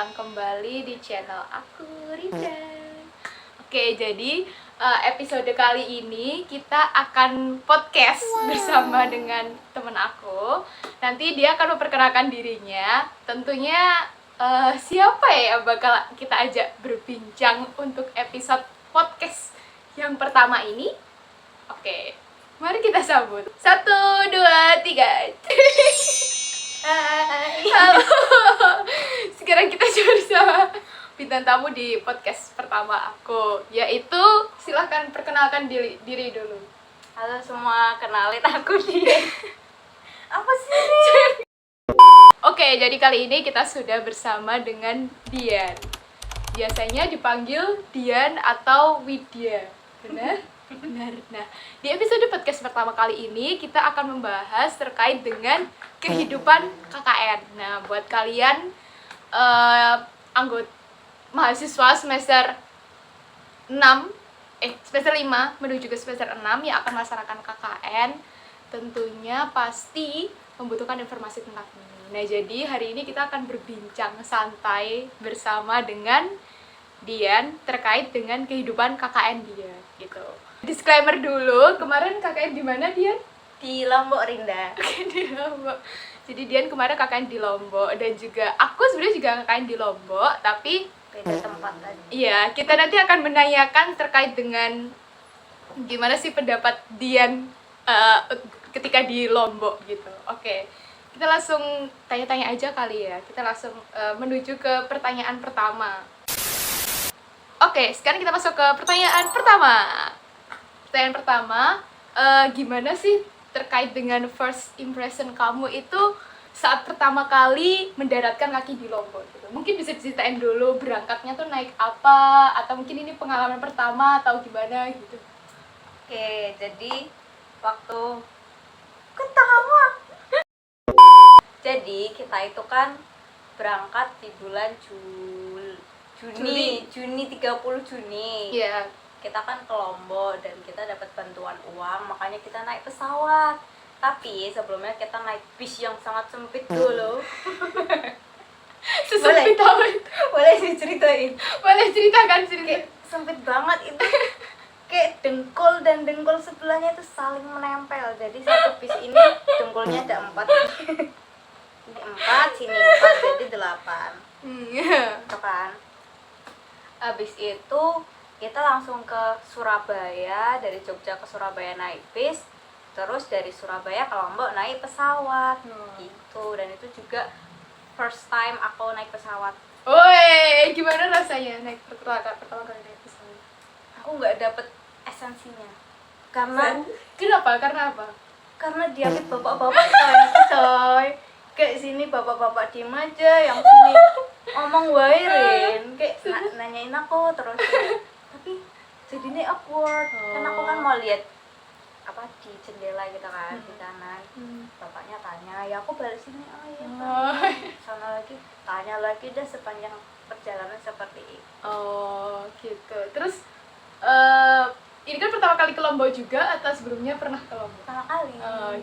datang kembali di channel aku, Rida. Oke, jadi episode kali ini kita akan podcast bersama dengan temen aku. Nanti dia akan memperkenalkan dirinya. Tentunya siapa ya bakal kita ajak berbincang untuk episode podcast yang pertama ini? Oke, mari kita sambut. 1, 2, 3. Hai. Halo. Sekarang kita bersama bintang tamu di podcast pertama aku, yaitu silahkan perkenalkan diri dulu. Halo semua, kenalin aku dia. Apa sih ini? Oke, jadi kali ini kita sudah bersama dengan Dian. Biasanya dipanggil Dian atau Widya. Benar? Benar. Nah, di episode podcast pertama kali ini kita akan membahas terkait dengan kehidupan KKN. Nah, buat kalian anggota mahasiswa semester 6 semester 5 menuju ke semester 6 yang akan melaksanakan KKN, tentunya pasti membutuhkan informasi tentang ini. Nah, jadi hari ini kita akan berbincang santai bersama dengan Dian terkait dengan kehidupan KKN dia gitu. Disclaimer dulu, kemarin KKN di mana, Dian? Di Lombok, Rinda. Oke, di Lombok. Jadi Dian kemarin KKN di Lombok, dan juga aku sebenarnya juga KKN di Lombok, tapi Beda tempat tadi. iya, kita nanti akan menanyakan terkait dengan gimana sih pendapat Dian ketika di Lombok gitu. Oke, kita langsung tanya-tanya aja kali ya. Kita langsung menuju ke pertanyaan pertama. Oke, sekarang kita masuk ke pertanyaan pertama. Pertanyaan pertama, gimana sih terkait dengan first impression kamu itu saat pertama kali mendaratkan kaki di Lombok gitu. Mungkin bisa diceritain dulu berangkatnya tuh naik apa, atau mungkin ini pengalaman pertama atau gimana gitu. Oke, jadi waktu ketawa. Jadi kita itu kan berangkat di bulan Juni 30 Juni. Iya. Kita kan ke Lombok dan kita dapat bantuan uang, makanya kita naik pesawat. Tapi sebelumnya kita naik bis yang sangat sempit dulu. Sesempit apa itu? Boleh diceritain? Boleh ceritakan sedikit. Kayak sempit banget itu. Kayak dengkul dan dengkul sebelahnya itu saling menempel. Jadi satu bis ini dengkulnya ada 4. Ini 4, sini 4, jadi 8. Itu kan. Habis itu kita langsung ke Surabaya, dari Jogja ke Surabaya naik bis, terus dari Surabaya ke Lombok naik pesawat. Gitu. Dan itu juga first time aku naik pesawat. Woi, gimana rasanya naik pertama kali naik pesawat? Aku nggak dapet esensinya. Karena Karena apa? Karena diapit bapak-bapak coy. Kayak sini bapak-bapak diem aja, yang sini ngomong wae Rin. Kayak nanyain aku terus. Tapi jadinya awkward. Karena aku kan mau lihat apa di jendela gitu kan, di kanan. Bapaknya tanya, ya aku balik sini. Oh iya Pak. Sana lagi, tanya lagi dah sepanjang perjalanan seperti itu. Oh, gitu. Terus ini kan pertama kali ke Lombok juga atau sebelumnya pernah ke Lombok? Pertama kali.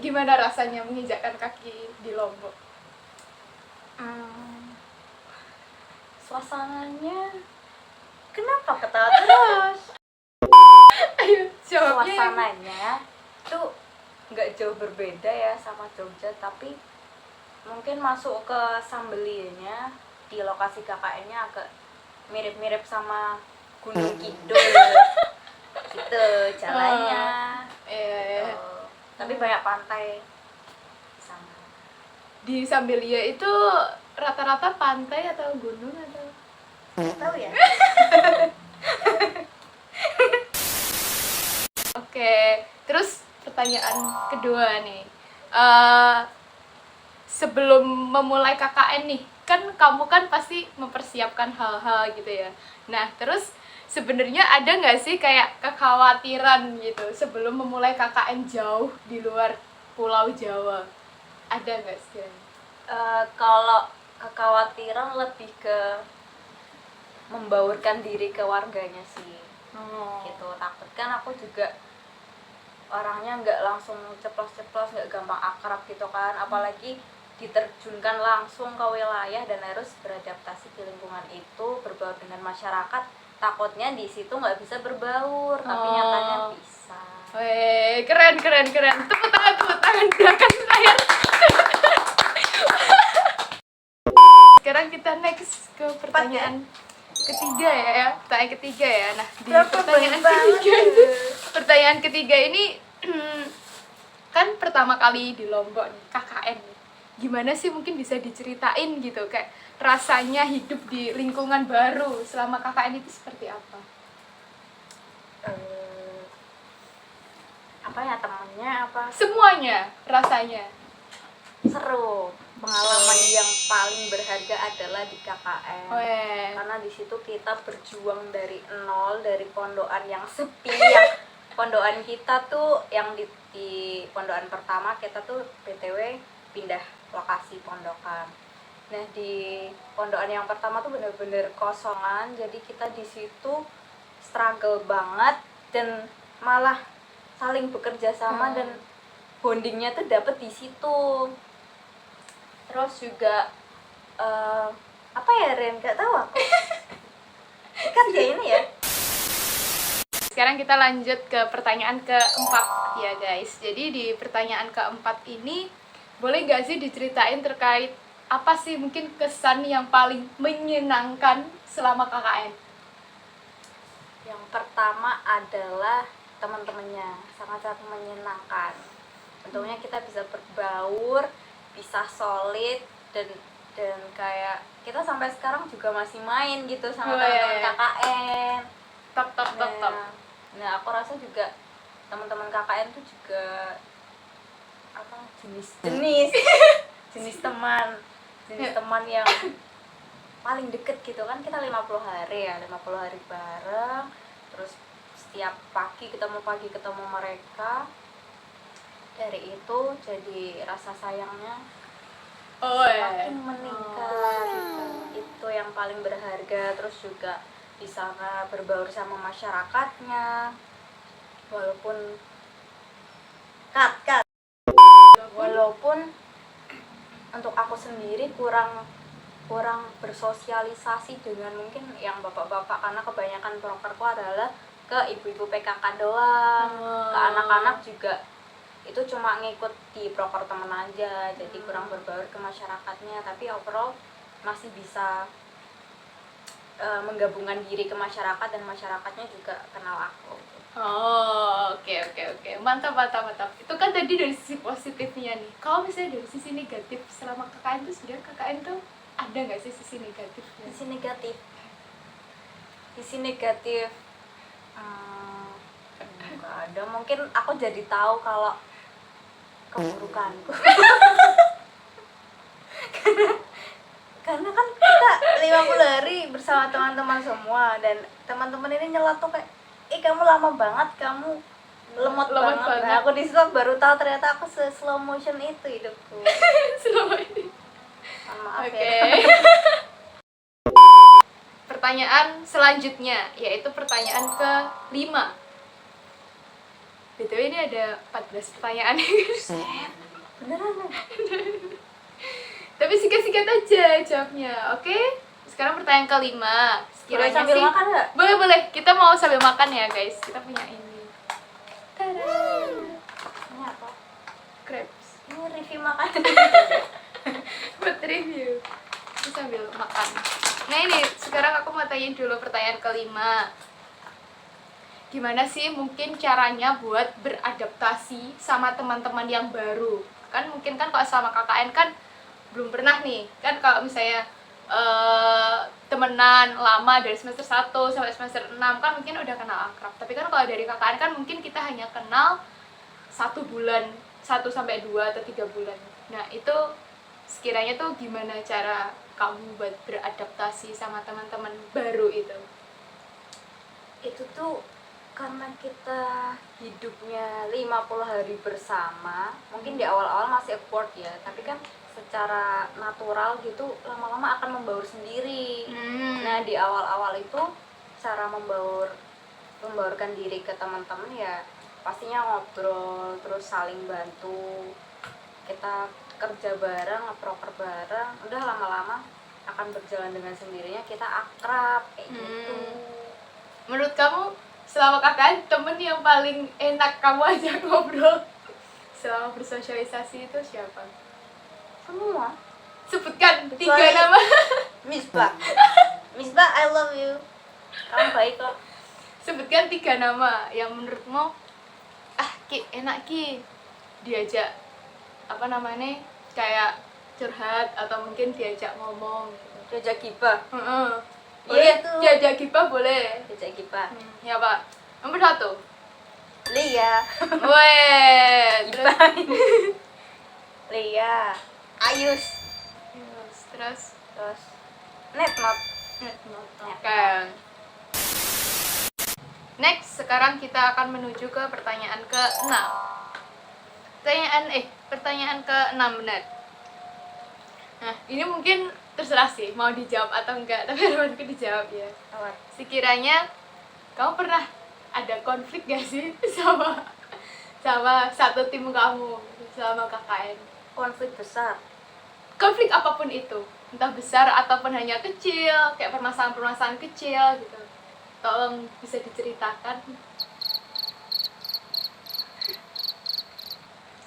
Gimana rasanya menginjakkan kaki di Lombok? Suasananya kenapa ketawa terus? Ayo, jawabnya. Suasananya tuh nggak jauh berbeda ya sama Jogja, tapi mungkin masuk ke Sambelianya di lokasi KKN-nya agak mirip-mirip sama Gunung Kidul gitu jalannya. Iya. Tapi banyak pantai di sana. Di Sambelia itu rata-rata pantai atau gunung atau? Nggak tahu ya. Oke, terus pertanyaan kedua nih. Sebelum memulai KKN nih, kan kamu kan pasti mempersiapkan hal-hal gitu ya. Nah, terus sebenarnya ada nggak sih kayak kekhawatiran gitu sebelum memulai KKN jauh di luar Pulau Jawa? Ada nggak sih? Kalau kekhawatiran lebih ke membaurkan diri ke warganya sih. Gitu, takut kan aku juga orangnya nggak langsung ceplos-ceplos, nggak gampang akrab gitu kan, apalagi diterjunkan langsung ke wilayah dan harus beradaptasi di lingkungan itu, berbaur dengan masyarakat. Takutnya di situ nggak bisa berbaur, tapi nyatanya bisa. Weh, keren. Tepuk tangan belakang saya. Sekarang kita next ke pertanyaan ketiga ya. Pertanyaan ketiga ya. Nah, di pertanyaan ketiga ini kan pertama kali di Lombok nih, KKN. Gimana sih mungkin bisa diceritain gitu kayak rasanya hidup di lingkungan baru selama KKN itu seperti apa? Apa ya, temennya apa? Semuanya rasanya. Seru. Pengalaman yang paling berharga adalah di KKN. Weh. Karena di situ kita berjuang dari nol, dari pondokan yang sepi, yang pondokan kita tuh yang di pondokan pertama kita tuh BTW pindah lokasi pondokan. Nah, di pondokan yang pertama tuh bener-bener kosongan, jadi kita di situ struggle banget dan malah saling bekerja sama dan bondingnya tuh dapet di situ. Terus juga apa ya Ren, nggak tahu aku. Kan ya ini ya. Sekarang kita lanjut ke pertanyaan keempat ya guys. Jadi di pertanyaan keempat ini boleh gak sih diceritain terkait apa sih mungkin kesan yang paling menyenangkan selama KKN? Yang pertama adalah teman-temannya, sangat-sangat menyenangkan. Tentunya kita bisa berbaur, bisa solid dan kayak kita sampai sekarang juga masih main gitu sama teman-teman KKN. Top. Nah, aku rasa juga teman-teman KKN tuh juga apa jenis teman yang paling deket gitu kan. Kita 50 hari bareng, terus setiap pagi ketemu mereka. Dari itu jadi rasa sayangnya semakin meningkat gitu. Itu yang paling berharga. Terus juga di sana berbaur sama masyarakatnya, walaupun untuk aku sendiri kurang bersosialisasi dengan mungkin yang bapak-bapak, karena kebanyakan prokerku adalah ke ibu-ibu PKK doang. Ke anak-anak juga itu cuma ngikut di proker temen aja, jadi kurang berbaur ke masyarakatnya. Tapi overall masih bisa menggabungkan diri ke masyarakat dan masyarakatnya juga kenal aku. Oke. Mantap. Itu kan tadi dari sisi positifnya nih. Kalau misalnya dari sisi negatif selama KKN tuh sebenarnya KKN tuh ada nggak sih sisi negatifnya? Sisi negatif nggak ada. Mungkin aku jadi tahu kalau keburukanku. Karena kan kita 50 hari bersama teman-teman semua, dan teman-teman ini nyeletuk kayak, kamu lama banget, kamu lemot banget. Nah, aku di situ baru tahu ternyata aku slow motion itu hidupku. Slow motion. Maaf Oke. ya. Pertanyaan selanjutnya yaitu pertanyaan ke-5. BTW ini ada 14 pertanyaan. Beneran? Tapi singkat-singkat aja jawabnya, oke? Sekarang pertanyaan ke-5. Boleh sambil makan nggak? Boleh. Kita mau sambil makan ya guys. Kita punya ini. Tada. Ini apa? Crepes. Ini review makan. Buat review. Kita sambil makan. Nah ini, sekarang aku mau tanyain dulu pertanyaan ke-5. Gimana sih mungkin caranya buat beradaptasi sama teman-teman yang baru? Kan mungkin kan kalau sama KKN kan belum pernah nih. Kan kalau misalnya temenan lama dari semester 1 sampai semester 6 kan mungkin udah kenal akrab. Tapi kan kalau dari KKN kan mungkin kita hanya kenal 1 bulan, 1 sampai 2 atau 3 bulan. Nah, itu sekiranya tuh gimana cara kamu buat beradaptasi sama teman-teman baru itu? Itu tuh karena kita hidupnya 50 hari bersama, mungkin di awal-awal masih awkward ya, tapi kan secara natural gitu lama-lama akan membaur sendiri. Nah, di awal-awal itu cara membaurkan diri ke teman-teman ya pastinya ngobrol, terus saling bantu. Kita kerja bareng, ngeproker bareng, udah lama-lama akan berjalan dengan sendirinya, kita akrab kayak gitu. Menurut kamu selama KKN temen yang paling enak kamu ajak ngobrol selama bersosialisasi itu siapa? Semua. Sebutkan 3 Kecuali- nama. Misbah. Misbah, I love you. Kamu baik kok. Sebutkan 3 nama yang menurutmu Ki enak Ki diajak apa namanya kayak curhat atau mungkin diajak ngomong gitu. Diajak gibah. Heeh. Iya, Boleh itu. diajak gibah boleh. Diajak gibah. Ya Pak. Nomor 1. Lia. Weh, terus Lia. Ayus. terus Terus Netnot. Oke. Next, sekarang kita akan menuju ke pertanyaan ke-6. Pertanyaan ke-6 benar. Nah, ini mungkin terserah sih mau dijawab atau enggak, tapi harusnya dijawab ya. Apa? Sekiranya kamu pernah ada konflik gak sih sama satu tim kamu selama KKN? Konflik besar. Konflik apapun itu, entah besar ataupun hanya kecil, kayak permasalahan-permasalahan kecil gitu. Tolong bisa diceritakan.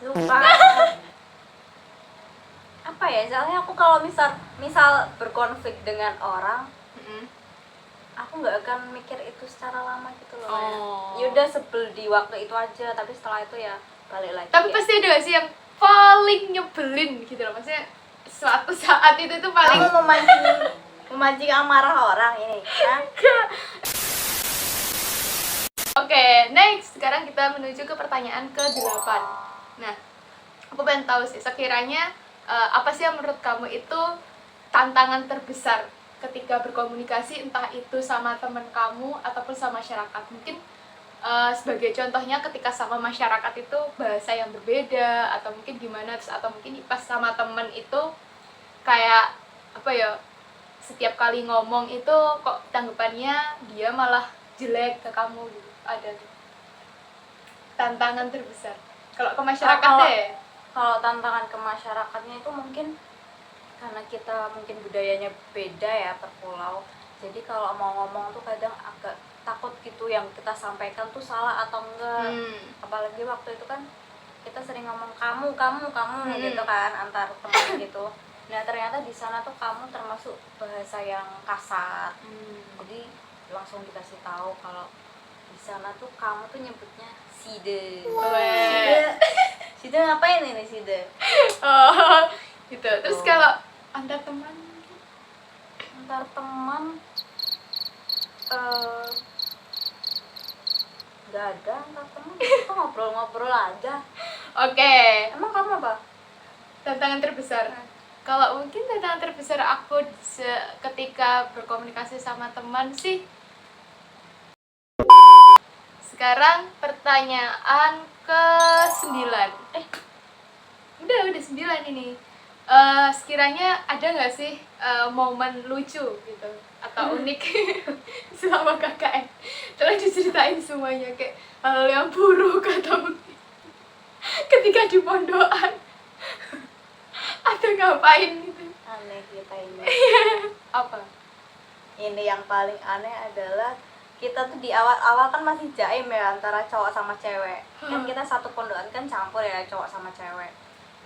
Lupa. Apa ya? Soalnya aku kalau misal berkonflik dengan orang, Mm-mm. aku nggak akan mikir itu secara lama gitu loh. Oh. Ya udah sebel di waktu itu aja, tapi setelah itu ya balik lagi. Tapi ya. pasti ada gak sih yang paling nyebelin gitu loh, maksudnya suatu saat itu tuh paling kamu memancing amarah orang ini, kan? Oke, next. Sekarang kita menuju ke pertanyaan ke-8. Nah, aku pengen tahu sih, sekiranya apa sih yang menurut kamu itu tantangan terbesar ketika berkomunikasi, entah itu sama teman kamu ataupun sama masyarakat. Mungkin sebagai contohnya ketika sama masyarakat itu bahasa yang berbeda, atau mungkin gimana, atau mungkin pas sama temen itu kayak apa ya, setiap kali ngomong itu kok tanggapannya dia malah jelek ke kamu gitu. Ada tuh tantangan terbesar kalau ke masyarakat deh. Kalau tantangan ke masyarakatnya itu mungkin karena kita mungkin budayanya beda ya, per pulau. Jadi kalau mau ngomong tuh kadang agak takut gitu yang kita sampaikan tuh salah atau enggak. Apalagi waktu itu kan kita sering ngomong kamu gitu kan antar teman gitu. Nah ternyata di sana tuh kamu termasuk bahasa yang kasar. Jadi langsung dikasih tahu kalau di sana tuh kamu tuh nyebutnya side. Side ngapain ini side? Oh, gitu. Terus kalau antar teman Antar teman nggak ada antar teman, kita ngobrol-ngobrol aja. Oke. Emang kamu apa? Tantangan terbesar. Kalau mungkin tantangan terbesar aku ketika berkomunikasi sama teman sih. Sekarang pertanyaan ke-9. Udah 9 ini. Sekiranya ada nggak sih momen lucu gitu atau unik selama KKN? Tolong diceritain semuanya, kayak hal yang buruk atau mungkin ketika di pondokan atau ngapain gitu. Aneh kita ini. Apa? Ini yang paling aneh adalah kita tuh di awal-awal kan masih jaim ya antara cowok sama cewek. Kan kita satu pondokan kan campur ya cowok sama cewek.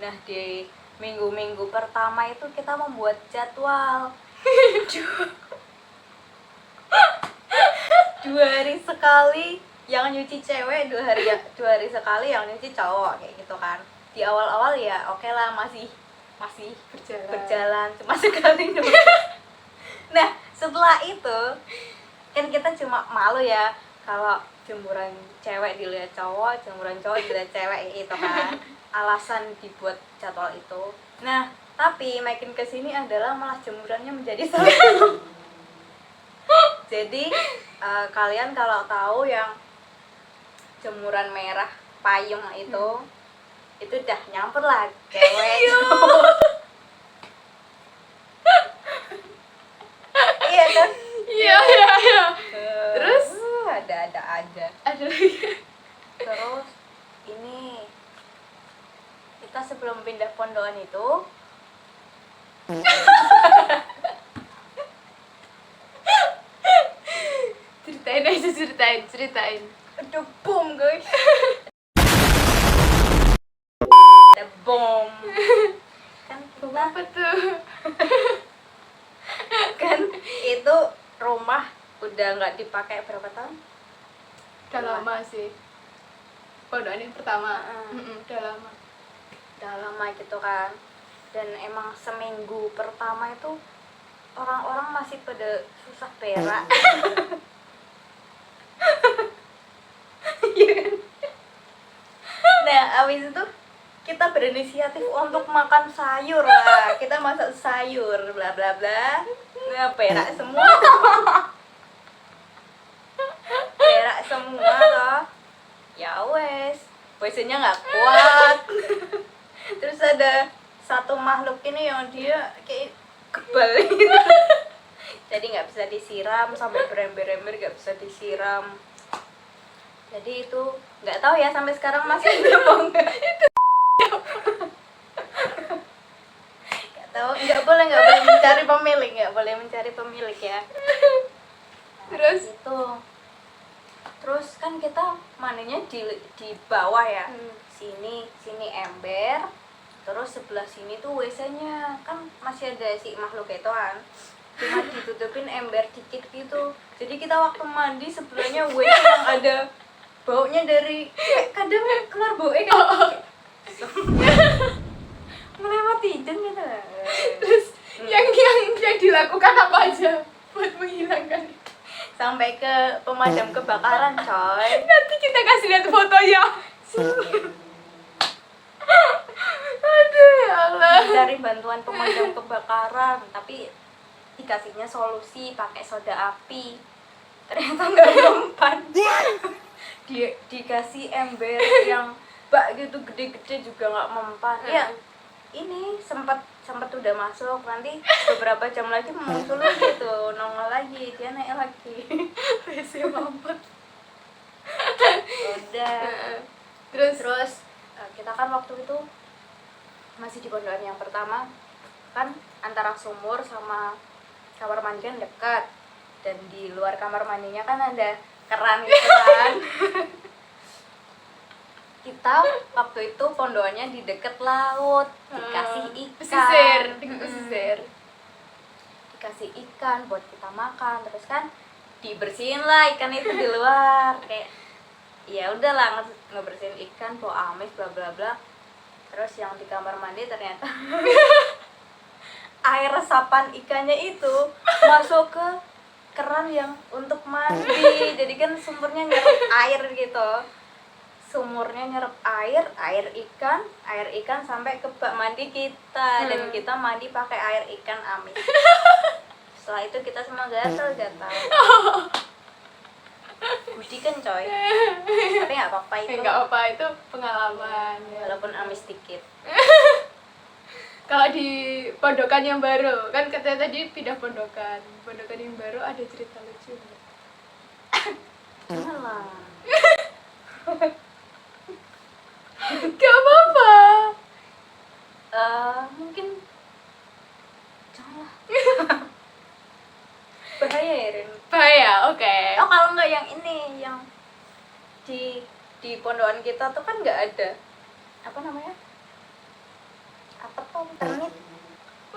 Nah di minggu-minggu pertama itu kita membuat jadwal 2 hari sekali yang nyuci cewek, 2 hari sekali yang nyuci cowok kayak gitu kan. Di awal-awal ya oke lah, masih berjalan cuma sekali doang. Nah setelah itu kan kita cuma malu ya kalau jemuran cewek dilihat cowok, jemuran cowok dilihat cewek gitu kan. Alasan dibuat jadwal itu. Nah tapi makin kesini adalah malah jemurannya menjadi satu. Jadi kalian kalau tahu yang jemuran merah payung itu udah nyamper lah cewek. Iya kan? Iya. Terus ada aja. ada lagi. Terus ini itu kita sebelum pindah pondokan itu Ceritain aja, ceritain. ada bom guys. Ada bom kan Bom kita apa tuh? kan itu rumah udah nggak dipakai berapa tahun? Udah lama sih. Pondokan yang pertama. Heeh. Udah lama. Udah lama gitu kan, dan emang seminggu pertama itu orang-orang masih pada susah berak. Iya kan? Nah abis itu kita berinisiatif untuk makan sayur lah, kita masak sayur bla bla bla. Nah berak semua. Berak semua toh. Ya wes, WC-nya nggak kuat. Terus ada satu makhluk ini yang dia kayak kebal gitu. Jadi nggak bisa disiram, sampai berember-ember nggak bisa disiram. Jadi itu nggak tahu ya sampai sekarang masih ada apa enggak. Nggak tahu, nggak boleh mencari pemilik, nggak boleh mencari pemilik ya. Nah, Terus? itu terus kan kita mandinya di bawah ya. Sini ember, terus sebelah sini tuh WC-nya kan masih ada si makhluk itu kan, cuma ditutupin ember dikit gitu. Jadi kita waktu mandi sebelahnya WC yang ada baunya dari kadang keluar baunya kan. Melewati jam gitu. Terus yang dilakukan apa aja buat menghilangkan itu? Sampai ke pemadam kebakaran coy. Nanti kita kasih lihat fotonya. Aduh ya Allah. Cari bantuan pemadam kebakaran, tapi dikasihnya solusi pakai soda api, ternyata nggak mempan. Dikasih ember yang bak gitu gede-gede juga nggak mempan. Ya ini sempat udah masuk, nanti beberapa jam lagi muncul lagi tuh, nongol lagi, dia naik lagi. WC mampet. Udah. Terus kita kan waktu itu masih di pondokan yang pertama kan, antara sumur sama kamar mandi kan dekat, dan di luar kamar mandinya kan ada keran gitu kan. Kita waktu itu pondokannya di deket laut, dikasih ikan. Pesisir. Dikasih ikan buat kita makan, terus kan dibersihin lah ikan itu di luar. Kayak ya udahlah, ngebersihin ikan, bau amis bla bla bla. Terus yang di kamar mandi ternyata air resapan ikannya itu masuk ke keran yang untuk mandi. Jadi kan sumbernya nyerap air gitu, sumurnya nyerap air ikan sampai ke bak mandi kita. Dan kita mandi pakai air ikan amis. Setelah itu kita semua gatal. Budi kan coy, tapi nggak apa-apa itu. Nggak apa, itu pengalaman. Walaupun amis dikit. Kalau di pondokan yang baru, kan katanya tadi pindah pondokan yang baru, ada cerita lucu nggak? Malah Gak apa-apa. mungkin janganlah. Bahaya ya Rin. Bahaya, oke. Oh kalau nggak yang ini, yang di pondokan kita tuh kan nggak ada apa namanya, apa tuh, ternit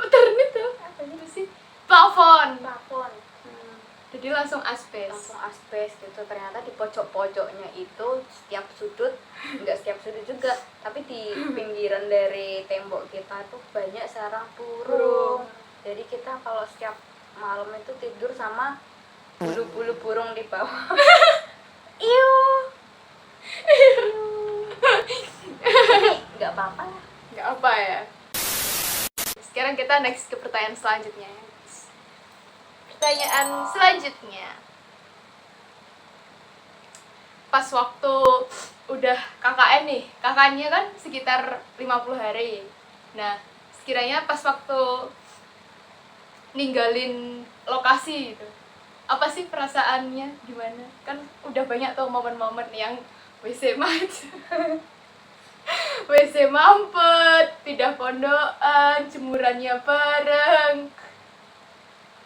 Ternit tuh apa sih? Plafon. Jadi langsung aspes. langsung asbes gitu. Ternyata di pojok-pojoknya itu, setiap sudut, nggak setiap sudut juga, tapi di pinggiran dari tembok kita tuh banyak sarang burung. Jadi kita kalau setiap malam itu tidur sama bulu-bulu burung di bawah. Iu. Tapi nggak apa-apa lah. Nggak apa ya. Sekarang kita next ke pertanyaan selanjutnya. Pertanyaan selanjutnya, pas waktu udah KKN nih, kakaknya kan sekitar 50 hari. Nah, sekiranya pas waktu ninggalin lokasi gitu, apa sih perasaannya, gimana? Kan udah banyak tuh momen-momen yang WC maju, WC mampet, pindah pondokan, jemurannya bareng.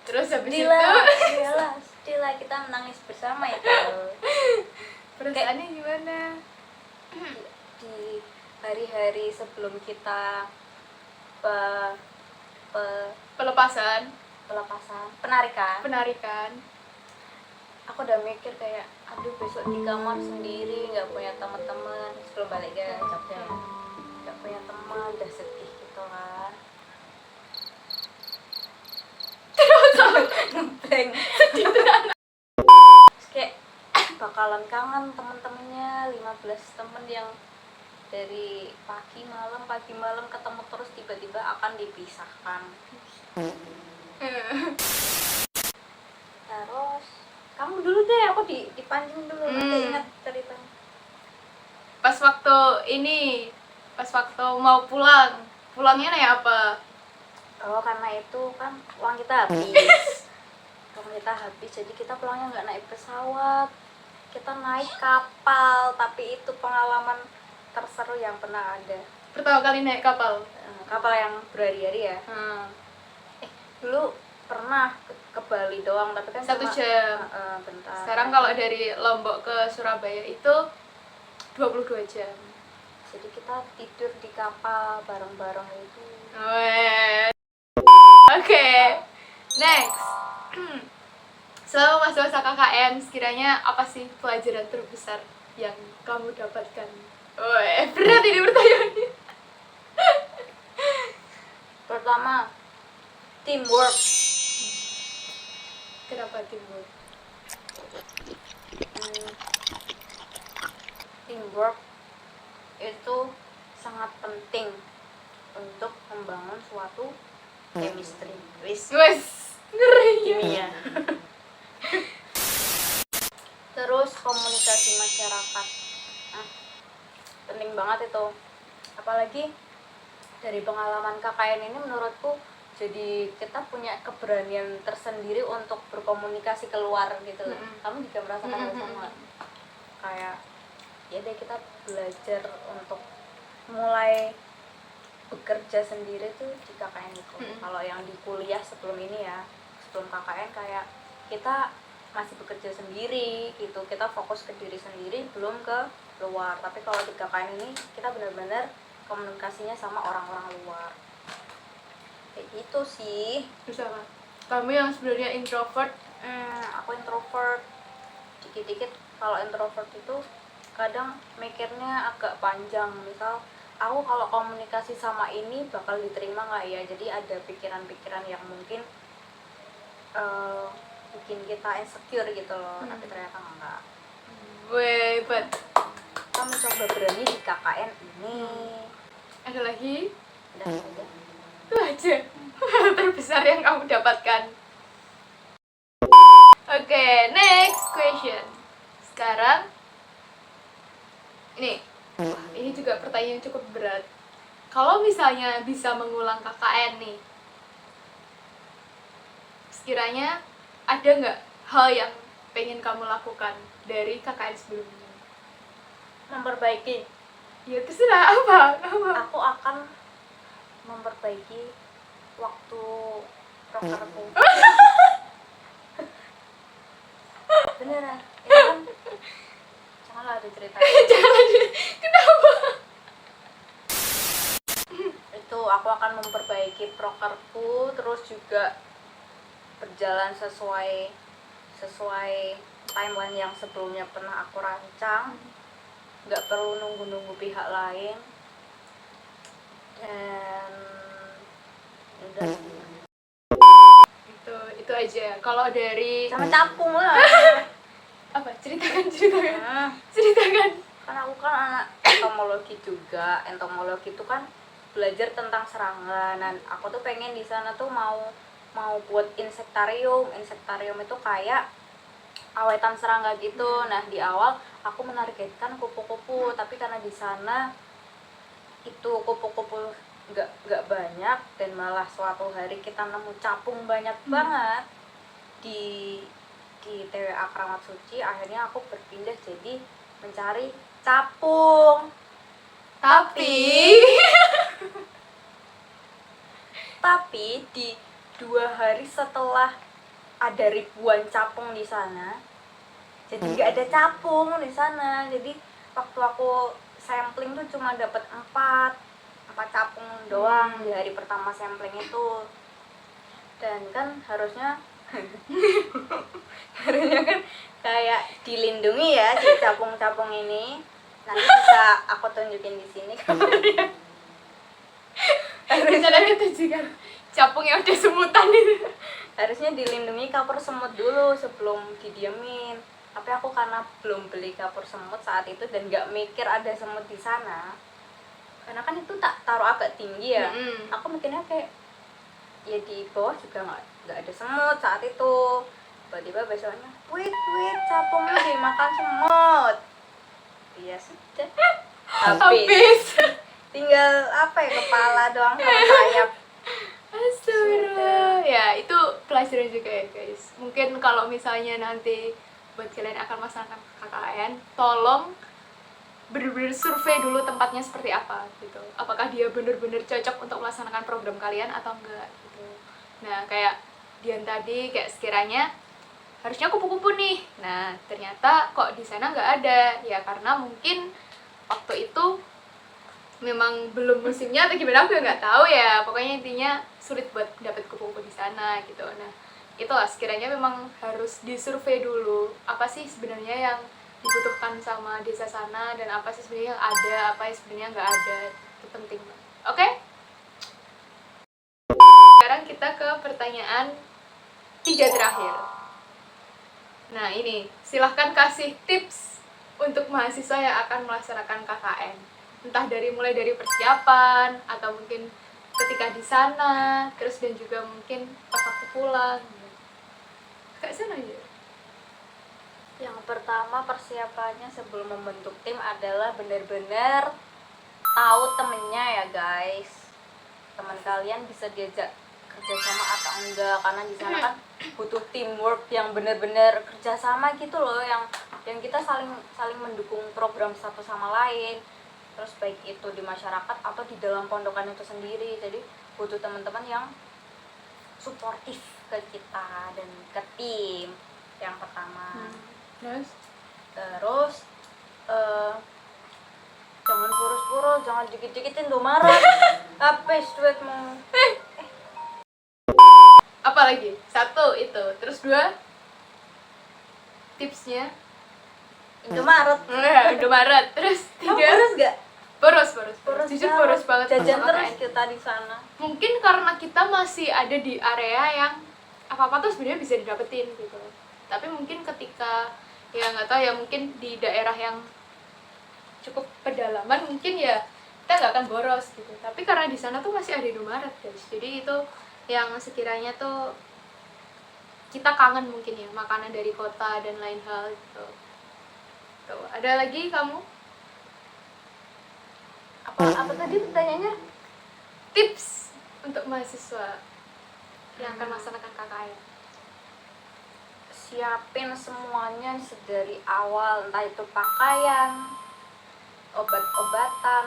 Terus habis itu sedih lah kita menangis bersama itu. perasaannya gimana? Di hari-hari sebelum kita pe- Pelepasan, penarikan, aku udah mikir kayak aduh besok di kamar sendiri nggak punya teman-teman sebelum balik ke Jogja ya, nggak punya teman, udah sedih gitu kan. Ngeblank. Terus kayak bakalan kangen temen-temennya 15 temen yang dari pagi malam ketemu terus tiba-tiba akan dipisahkan. Terus kamu dulu deh, aku dipancing dulu nanti ingat ceritanya. Pas waktu mau pulangnya naik apa? Oh karena itu kan uang kita habis. Jadi kita pulangnya nggak naik pesawat, kita naik kapal. Tapi itu pengalaman terseru yang pernah ada. Pertama kali naik kapal. Kapal yang berhari-hari ya. Dulu pernah ke Bali doang, tapi kan 1 jam. Bentar. Sekarang kalau dari Lombok ke Surabaya itu 22 jam. Jadi kita tidur di kapal bareng-bareng itu. Oke, next. Selama masa-masa KKN, sekiranya apa sih pelajaran terbesar yang kamu dapatkan? Berat ini pertanyaannya. Pertama, teamwork. Kenapa timbul? Teamwork itu sangat penting untuk membangun suatu chemistry. Wes, ngeri. Kimia. Terus komunikasi masyarakat. Penting banget itu. Apalagi dari pengalaman KKN ini menurutku jadi kita punya keberanian tersendiri untuk berkomunikasi keluar gitu. Kamu juga merasakan hal sama? Kayak ya deh kita belajar untuk mulai bekerja sendiri tuh di KKN itu. Kalau yang di kuliah sebelum ini ya, sebelum KKN kayak kita masih bekerja sendiri gitu, kita fokus ke diri sendiri belum ke luar. Tapi kalau di KKN ini kita benar-benar komunikasinya sama orang-orang luar. Kayak gitu sih. Bersama kamu yang sebenarnya introvert. Aku introvert. Dikit-dikit kalau introvert itu kadang mikirnya agak panjang. Misal aku kalau komunikasi sama ini bakal diterima nggak ya, jadi ada pikiran-pikiran yang mungkin bikin kita insecure gitu loh. Tapi ternyata enggak. Hebat. Kamu coba berani di KKN ini. Ada lagi? Udah saja. Itu aja terbesar yang kamu dapatkan. Oke, next question. Sekarang ini juga pertanyaan yang cukup berat. Kalau misalnya bisa mengulang KKN nih, sekiranya ada nggak hal yang pengen kamu lakukan dari KKN sebelumnya? Memperbaiki. Ya terserah apa. Aku akan memperbaiki waktu prokerku. Beneran. Itu kan janganlah ada cerita. Kenapa? Itu aku akan memperbaiki prokerku, terus juga berjalan sesuai timeline yang sebelumnya pernah aku rancang. Nggak perlu nunggu pihak lain. Dan udah Itu aja. Kalau dari sama capung lah. apa? Ceritakan. Kan aku kan anak entomologi juga. Entomologi itu kan belajar tentang serangga. Dan aku tuh pengen di sana tuh mau buat insektarium itu kayak awetan serangga gitu. Nah di awal aku menargetkan kupu-kupu, tapi karena di sana itu kupu-kupu nggak banyak dan malah suatu hari kita nemu capung banyak banget di TWA Keramat Suci. Akhirnya aku berpindah jadi mencari capung. Tapi di 2 hari setelah ada ribuan capung di sana, jadi nggak ada capung di sana. Jadi waktu aku sampling tuh cuma dapat 4 capung doang di hari pertama sampling itu. Dan kan harusnya kan kayak dilindungi ya si capung-capung ini. Nanti bisa aku tunjukin di sini kamarnya. Rencana kita juga capung yang udah semutan itu. Harusnya dilindungi kapur semut dulu sebelum didiemin. Tapi aku karena belum beli kapur semut saat itu dan nggak mikir ada semut di sana, karena kan itu tak taruh agak tinggi ya. Aku mikirnya kayak ya di bawah juga nggak ada semut saat itu. Tiba-tiba besoknya, wait capungnya dimakan semut. Iya sudah, habis. Tinggal apa ya, kepala doang sama sayap. Astagfirullah. Ya, itu pelajaran juga ya guys. Mungkin kalau misalnya nanti buat kalian akan melaksanakan KKN, tolong bener-bener survei dulu tempatnya seperti apa gitu. Apakah dia bener-bener cocok untuk melaksanakan program kalian atau enggak gitu. Nah, kayak Dian tadi, kayak sekiranya harusnya kupu-kupu nih. Nah, ternyata kok di sana nggak ada. Ya karena mungkin waktu itu memang belum musimnya atau gimana, aku nggak tahu ya. Pokoknya intinya sulit buat dapet kupu-kupu di sana gitu. Nah, itulah sekiranya memang harus disurvei dulu apa sih sebenarnya yang dibutuhkan sama desa sana dan apa sih sebenarnya yang ada, apa yang sebenarnya nggak ada. Itu penting banget. Oke? Sekarang kita ke pertanyaan 3 terakhir. Nah ini, silahkan kasih tips untuk mahasiswa yang akan melaksanakan KKN. Entah mulai dari persiapan, atau mungkin ketika di sana, terus dan juga mungkin pas aku pulang. Kayak sana aja. Yang pertama persiapannya sebelum membentuk tim adalah benar-benar tahu temennya ya guys. Teman kalian bisa diajak kerjasama atau enggak, karena di sana kan butuh teamwork yang benar-benar kerjasama gitu loh, yang kita saling mendukung program satu sama lain. Terus baik itu di masyarakat atau di dalam pondokan itu sendiri. Jadi butuh teman-teman yang suportif ke kita dan ke tim. Yang pertama. Terus jangan boros-boros, jangan dikit-dikitin tuh marah. Habis duitmu. Apa lagi? 1 itu, terus 2 tipsnya Indomaret. Indomaret, terus 3 boros gak? boros jujur boros banget jajan sama terus KKN. kita di sana. Mungkin karena kita masih ada di area yang apa-apa tuh sebenarnya bisa didapetin gitu. Tapi mungkin ketika ya nggak tahu ya, mungkin di daerah yang cukup pedalaman mungkin ya kita nggak akan boros gitu. Tapi karena di sana tuh masih ada Indomaret guys, jadi itu yang sekiranya tuh kita kangen mungkin ya, makanan dari kota dan lain hal gitu. Tuh, ada lagi kamu? Apa tadi pertanyaannya? Tips untuk mahasiswa yang akan melaksanakan KKN. Siapin semuanya dari awal, entah itu pakaian, obat-obatan,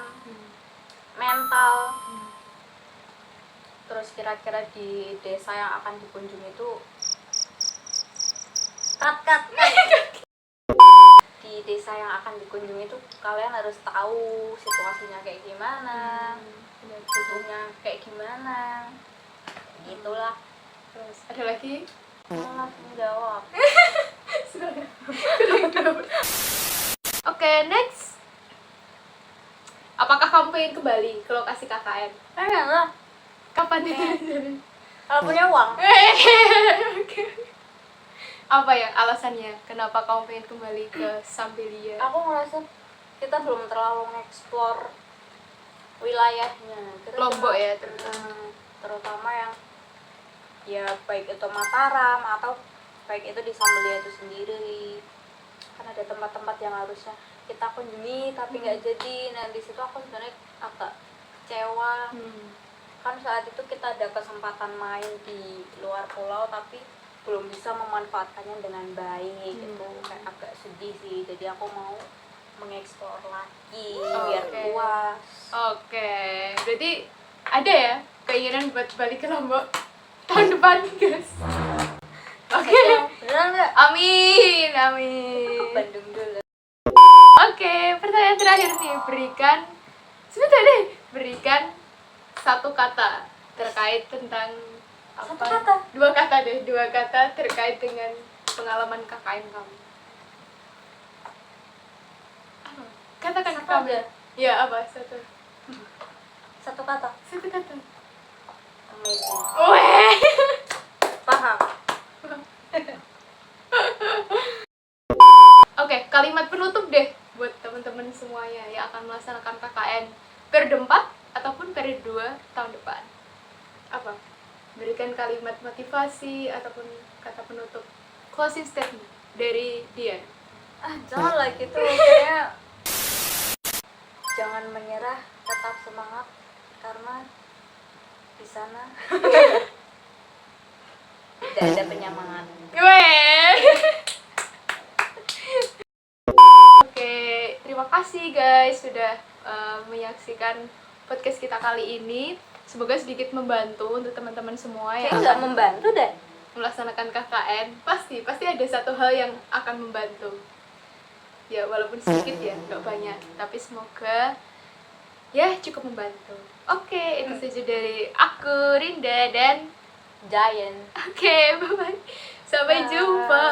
mental. Terus kira-kira di desa yang akan dikunjungi itu di desa yang akan dikunjungi itu kalian harus tahu situasinya kayak gimana, butuhnya kayak gimana, itulah. Terus ada lagi? Langsung jawab. Oke, next. Apakah kamu pengen kembali ke lokasi KKN? Pengen lah, Kapan itu? kalau punya uang. Oke. Apa ya alasannya kenapa kamu pengen kembali ke Sambelia? Aku ngerasa kita belum terlalu ngeksplor wilayahnya. Lombok ya terutama yang ya baik itu Mataram atau baik itu di Sambelia itu sendiri. Kan ada tempat-tempat yang harusnya kita kunjungi tapi nggak jadi. Nah di situ aku sebenarnya agak kecewa. Kan saat itu kita ada kesempatan main di luar pulau tapi belum bisa memanfaatkannya dengan baik. Itu kayak agak sedih sih. Jadi aku mau mengeksplor lagi Oh, biar oke. puas. Oke, berarti ada ya keinginan buat balik ke Lombok tahun depan, guys. Oke. Beneran nggak? Amin, amin. Bandung dulu. Oke, pertanyaan terakhir nih, sebentar deh, berikan satu kata terkait tentang apa? Satu kata? Dua kata deh, dua kata terkait dengan pengalaman KKN kamu. Apa? Katakan Satu kamu. aja? Ya, apa? Satu. Satu kata. Satu kata. Amazing. Weh. Paham. Oke, kalimat penutup deh buat teman-teman semuanya yang akan melaksanakan KKN periode 4 ataupun periode 2 tahun depan. Apa? Berikan kalimat motivasi ataupun kata penutup, closing statement dari dia. Jangan lah gitu, kayaknya jangan menyerah, tetap semangat karena di sana tidak ada penyemangat. Weh. Oke, terima kasih guys sudah menyaksikan podcast kita kali ini. Semoga sedikit membantu untuk teman-teman semua yang Kayaknya nggak membantu deh. melaksanakan KKN. Pasti ada satu hal yang akan membantu. Ya walaupun sedikit ya, nggak banyak, tapi semoga ya cukup membantu. Oke, itu saja dari aku, Rinda, dan Giant. oke, bye-bye. Sampai Bye. jumpa.